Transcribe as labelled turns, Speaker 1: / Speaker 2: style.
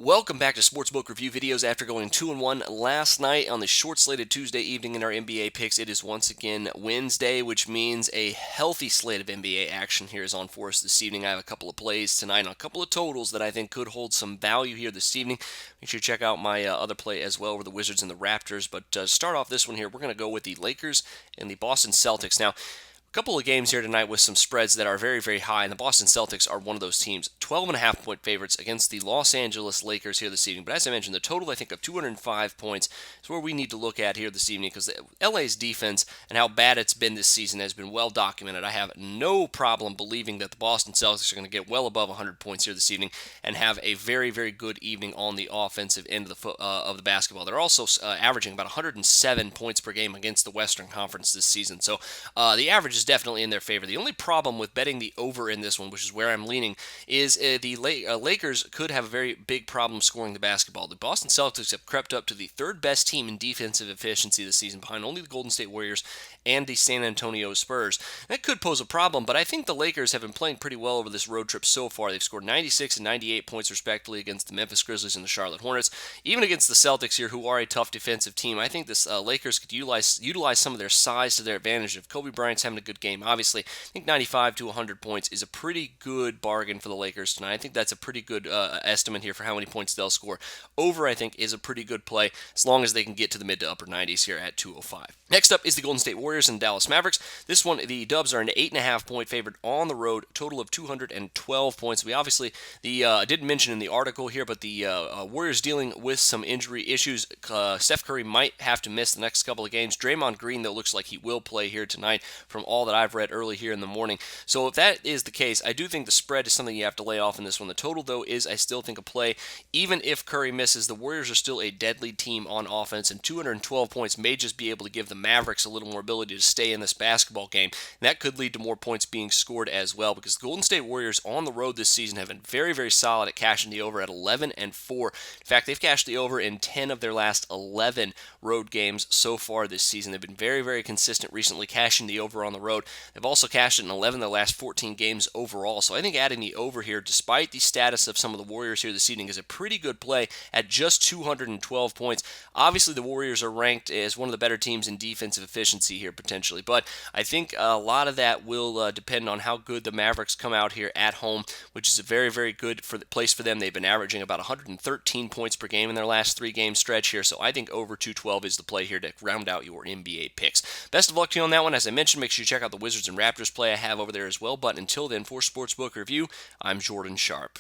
Speaker 1: Welcome back to Sportsbook Review videos. After going 2-1 last night on the short-slated Tuesday evening in our NBA picks, it is once again Wednesday, which means a healthy slate of NBA action here is on for us this evening. I have a couple of plays tonight on a couple of totals that I think could hold some value here this evening. Make sure you check out my other play as well with the Wizards and the Raptors. But to start off this one here, we're going to go with the Lakers and the Boston Celtics. Now, a couple of games here tonight with some spreads that are very, very high, and the Boston Celtics are one of those teams. 12.5-point favorites against the Los Angeles Lakers here this evening. But as I mentioned, the total, I think, of 205 points is where we need to look at here this evening because LA's defense and how bad it's been this season has been well documented. I have no problem believing that the Boston Celtics are going to get well above 100 points here this evening and have a very, very good evening on the offensive end of the basketball. They're also averaging about 107 points per game against the Western Conference this season. So the average is definitely in their favor. The only problem with betting the over in this one, which is where I'm leaning, is the Lakers could have a very big problem scoring the basketball. The Boston Celtics have crept up to the third best team in defensive efficiency this season, behind only the Golden State Warriors and the San Antonio Spurs. That could pose a problem, but I think the Lakers have been playing pretty well over this road trip so far. They've scored 96 and 98 points respectively against the Memphis Grizzlies and the Charlotte Hornets. Even against the Celtics here, who are a tough defensive team, I think this Lakers could utilize some of their size to their advantage. If Kobe Bryant's having a good game, obviously, I think 95 to 100 points is a pretty good bargain for the Lakers tonight. I think that's a pretty good estimate here for how many points they'll score. Over, I think, is a pretty good play as long as they can get to the mid to upper 90s here at 205. Next up is the Golden State Warriors and Dallas Mavericks. This one, the Dubs are an 8.5-point favorite on the road, total of 212 points. We obviously, I didn't mention in the article here, but the Warriors dealing with some injury issues. Steph Curry might have to miss the next couple of games. Draymond Green, though, looks like he will play here tonight from all that I've read early here in the morning. So if that is the case, I do think the spread is something you have to lay off in this one. The total, though, is I still think a play. Even if Curry misses, the Warriors are still a deadly team on offense, and 212 points may just be able to give the Mavericks a little more ability to stay in this basketball game. And that could lead to more points being scored as well, because the Golden State Warriors on the road this season have been very, very solid at cashing the over at 11-4. In fact, they've cashed the over in 10 of their last 11 road games so far this season. They've been very, very consistent recently cashing the over on the road. They've also cashed it in 11 of their last 14 games overall. So I think adding the over here, despite the status of some of the Warriors here this evening, is a pretty good play at just 212 points. Obviously, the Warriors are ranked as one of the better teams in defensive efficiency here potentially, but I think a lot of that will depend on how good the Mavericks come out here at home, which is a very, very good place for them. They've been averaging about 113 points per game in their last 3-game stretch here, so I think over 212 is the play here to round out your NBA picks. Best of luck to you on that one. As I mentioned, make sure you check out the Wizards and Raptors play I have over there as well, but until then, for Sportsbook Review, I'm Jordan Sharp.